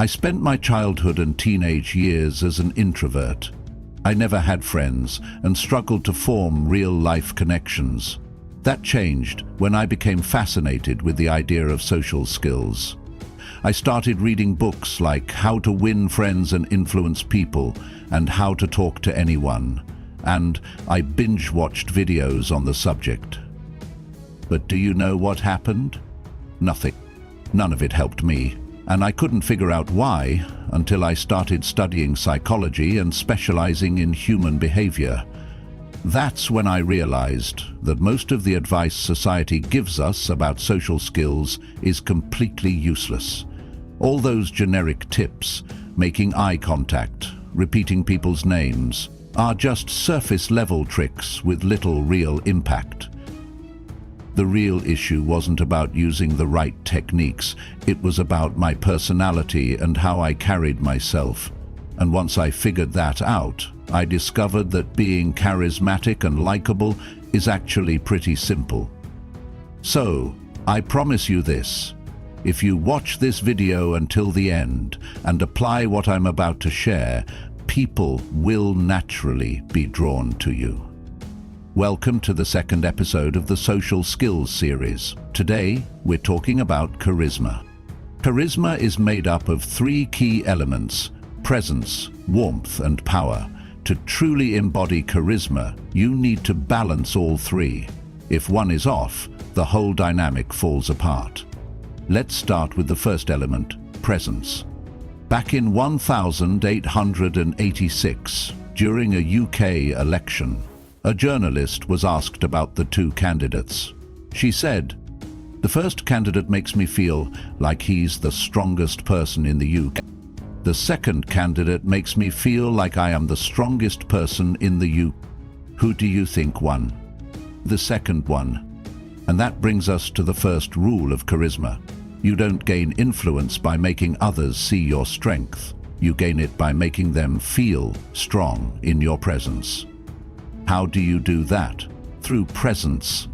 I spent my childhood and teenage years as an introvert. I never had friends and struggled to form real-life connections. That changed when I became fascinated with the idea of social skills. I started reading books like How to Win Friends and Influence People and How to Talk to Anyone, and I binge-watched videos on the subject. But do you know what happened? Nothing. None of it helped me, and I couldn't figure out why until I started studying psychology and specializing in human behavior. That's when I realized that most of the advice society gives us about social skills is completely useless. All those generic tips, making eye contact, repeating people's names, are just surface-level tricks with little real impact. The real issue wasn't about using the right techniques, it was about my personality and how I carried myself. And once I figured that out, I discovered that being charismatic and likable is actually pretty simple. So, I promise you this. If you watch this video until the end and apply what I'm about to share, people will naturally be drawn to you. Welcome to the second episode of the Social Skills series. Today, we're talking about charisma. Charisma is made up of three key elements: presence, warmth, and power. To truly embody charisma, you need to balance all three. If one is off, the whole dynamic falls apart. Let's start with the first element, presence. Back in 1886, during a UK election, a journalist was asked about the two candidates. She said, "The first candidate makes me feel like he's the strongest person in the UK. The second candidate makes me feel like I am the strongest person in the UK. Who do you think won?" The second one. And that brings us to the first rule of charisma. You don't gain influence by making others see your strength. You gain it by making them feel strong in your presence. How do you do that? Through presence.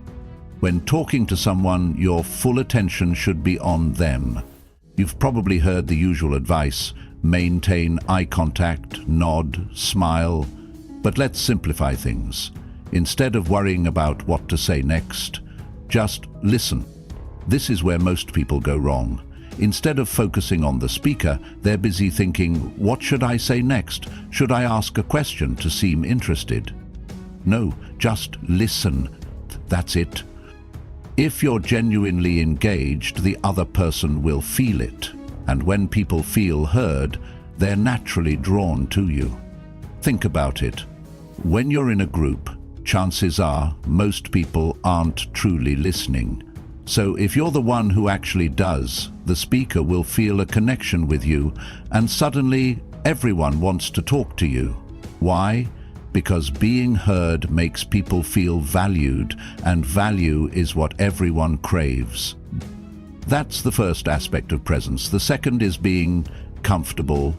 When talking to someone, your full attention should be on them. You've probably heard the usual advice: maintain eye contact, nod, smile. But let's simplify things. Instead of worrying about what to say next, just listen. This is where most people go wrong. Instead of focusing on the speaker, they're busy thinking, what should I say next? Should I ask a question to seem interested? No, just listen. That's it. If you're genuinely engaged, the other person will feel it. And when people feel heard, they're naturally drawn to you. Think about it. When you're in a group, chances are most people aren't truly listening. So if you're the one who actually does, the speaker will feel a connection with you, and suddenly everyone wants to talk to you. Why? Because being heard makes people feel valued, and value is what everyone craves. That's the first aspect of presence. The second is being comfortable.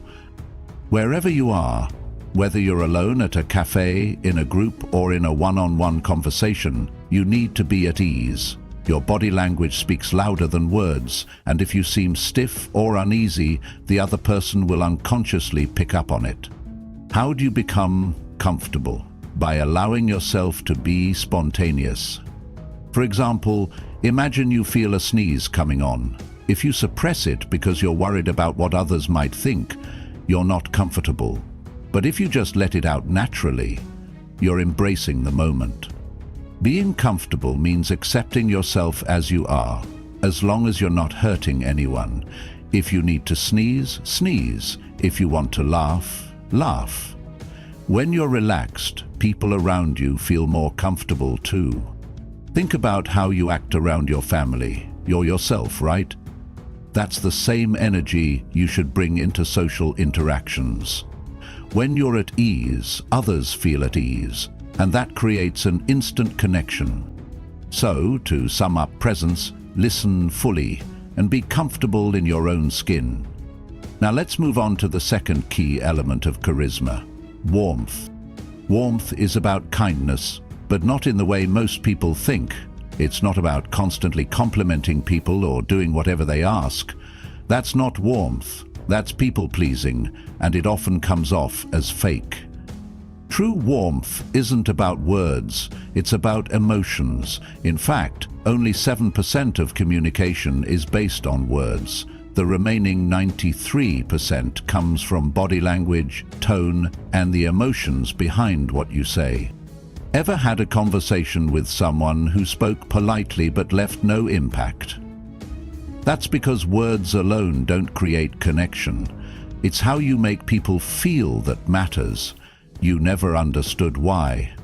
Wherever you are, whether you're alone at a cafe, in a group, or in a one-on-one conversation, you need to be at ease. Your body language speaks louder than words, and if you seem stiff or uneasy, the other person will unconsciously pick up on it. How do you become comfortable? By allowing yourself to be spontaneous. For example, imagine you feel a sneeze coming on. If you suppress it because you're worried about what others might think, you're not comfortable. But if you just let it out naturally, you're embracing the moment. Being comfortable means accepting yourself as you are, as long as you're not hurting anyone. If you need to sneeze, sneeze. If you want to laugh, laugh. When you're relaxed, people around you feel more comfortable too. Think about how you act around your family. You're yourself, right? That's the same energy you should bring into social interactions. When you're at ease, others feel at ease, and that creates an instant connection. So, to sum up presence, listen fully and be comfortable in your own skin. Now let's move on to the second key element of charisma, warmth. Warmth is about kindness, but not in the way most people think. It's not about constantly complimenting people or doing whatever they ask. That's not warmth. That's people-pleasing, and it often comes off as fake. True warmth isn't about words, it's about emotions. In fact, only 7% of communication is based on words. The remaining 93% comes from body language, tone, and the emotions behind what you say. Ever had a conversation with someone who spoke politely but left no impact? That's because words alone don't create connection. It's how you make people feel that matters. You never understood why.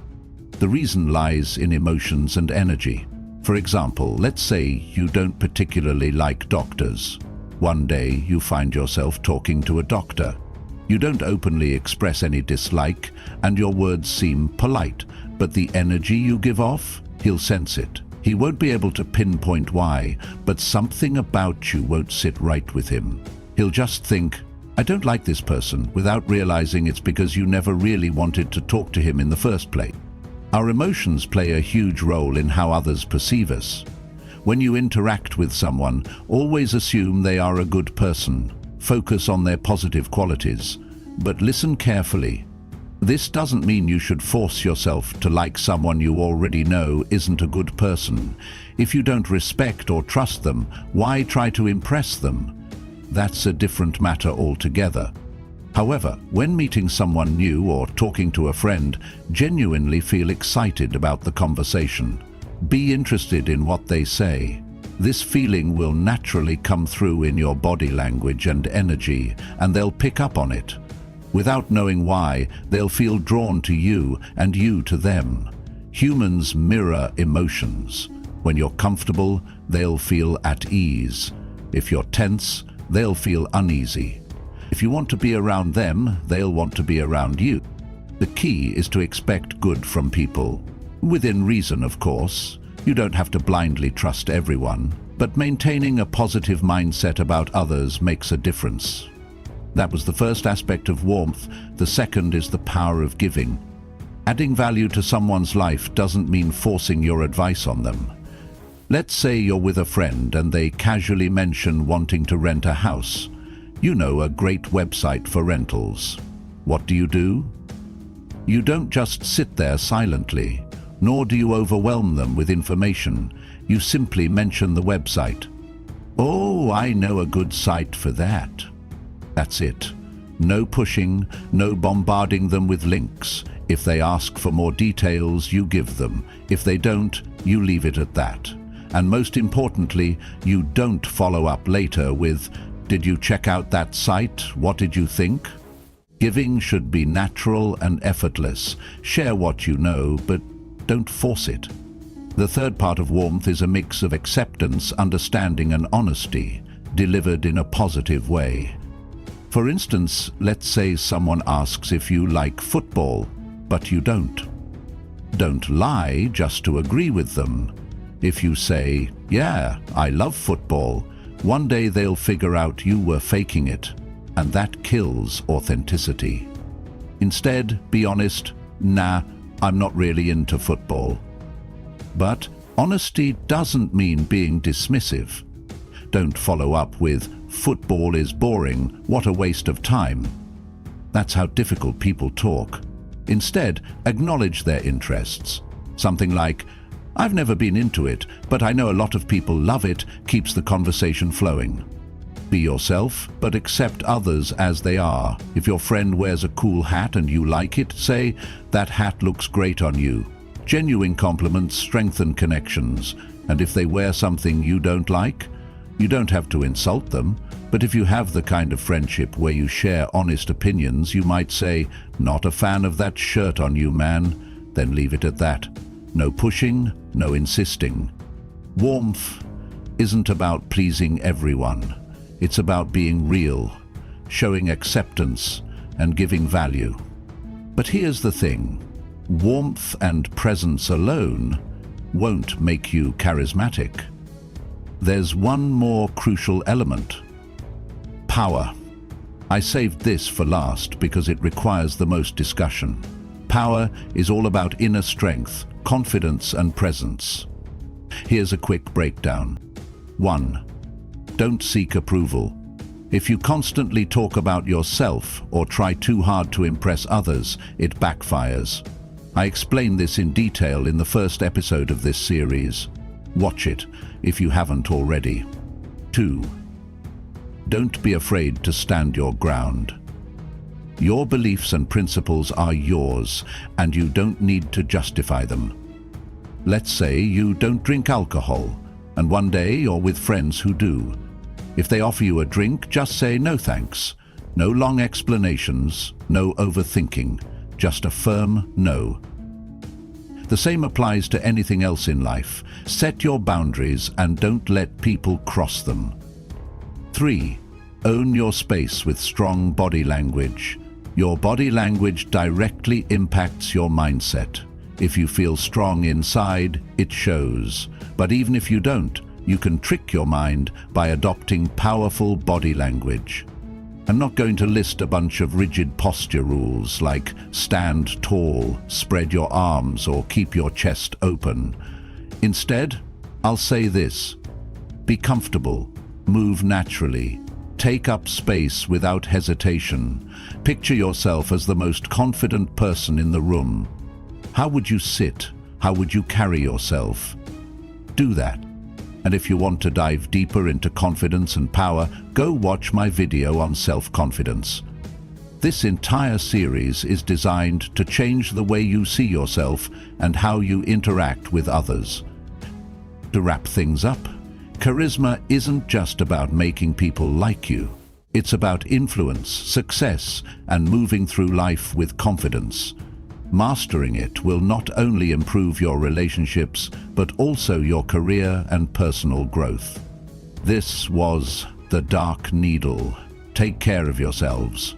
The reason lies in emotions and energy. For example, let's say you don't particularly like doctors. One day you find yourself talking to a doctor. You don't openly express any dislike, and your words seem polite, but the energy you give off, he'll sense it. He won't be able to pinpoint why, but something about you won't sit right with him. He'll just think, I don't like this person, without realizing it's because you never really wanted to talk to him in the first place. Our emotions play a huge role in how others perceive us. When you interact with someone, always assume they are a good person. Focus on their positive qualities, but listen carefully. This doesn't mean you should force yourself to like someone you already know isn't a good person. If you don't respect or trust them, why try to impress them? That's a different matter altogether. However, when meeting someone new or talking to a friend, genuinely feel excited about the conversation. Be interested in what they say. This feeling will naturally come through in your body language and energy, and they'll pick up on it. Without knowing why, they'll feel drawn to you and you to them. Humans mirror emotions. When you're comfortable, they'll feel at ease. If you're tense, they'll feel uneasy. If you want to be around them, they'll want to be around you. The key is to expect good from people. Within reason, of course. You don't have to blindly trust everyone, but maintaining a positive mindset about others makes a difference. That was the first aspect of warmth. The second is the power of giving. Adding value to someone's life doesn't mean forcing your advice on them. Let's say you're with a friend and they casually mention wanting to rent a house. You know, a great website for rentals. What do? You don't just sit there silently, nor do you overwhelm them with information. You simply mention the website. Oh, I know a good site for that. That's it. No pushing, no bombarding them with links. If they ask for more details, you give them. If they don't, you leave it at that. And most importantly, you don't follow up later with, did you check out that site? What did you think? Giving should be natural and effortless. Share what you know, but don't force it. The third part of warmth is a mix of acceptance, understanding, and honesty, delivered in a positive way. For instance, let's say someone asks if you like football, but you don't. Don't lie just to agree with them. If you say, yeah, I love football, one day they'll figure out you were faking it, and that kills authenticity. Instead, be honest, nah, I'm not really into football. But honesty doesn't mean being dismissive. Don't follow up with, football is boring, what a waste of time. That's how difficult people talk. Instead, acknowledge their interests. Something like, I've never been into it, but I know a lot of people love it, keeps the conversation flowing. Be yourself, but accept others as they are. If your friend wears a cool hat and you like it, say, that hat looks great on you. Genuine compliments strengthen connections, and if they wear something you don't like, you don't have to insult them, but if you have the kind of friendship where you share honest opinions, you might say, not a fan of that shirt on you, man, then leave it at that. No pushing, no insisting. Warmth isn't about pleasing everyone. It's about being real, showing acceptance, and giving value. But here's the thing. Warmth and presence alone won't make you charismatic. There's one more crucial element. Power. I saved this for last because it requires the most discussion. Power is all about inner strength, confidence, and presence. Here's a quick breakdown. 1. Don't seek approval. If you constantly talk about yourself or try too hard to impress others, it backfires. I explain this in detail in the first episode of this series. Watch it if you haven't already. 2. Don't be afraid to stand your ground. Your beliefs and principles are yours, and you don't need to justify them. Let's say you don't drink alcohol, and one day you're with friends who do. If they offer you a drink, just say no thanks. No long explanations, no overthinking, just a firm no. The same applies to anything else in life. Set your boundaries and don't let people cross them. 3. Own your space with strong body language. Your body language directly impacts your mindset. If you feel strong inside, it shows. But even if you don't, you can trick your mind by adopting powerful body language. I'm not going to list a bunch of rigid posture rules like stand tall, spread your arms, or keep your chest open. Instead, I'll say this: be comfortable, move naturally, take up space without hesitation. Picture yourself as the most confident person in the room. How would you sit? How would you carry yourself? Do that. And if you want to dive deeper into confidence and power, go watch my video on self-confidence. This entire series is designed to change the way you see yourself and how you interact with others. To wrap things up, charisma isn't just about making people like you. It's about influence, success, and moving through life with confidence. Mastering it will not only improve your relationships, but also your career and personal growth. This was The Dark Needle. Take care of yourselves.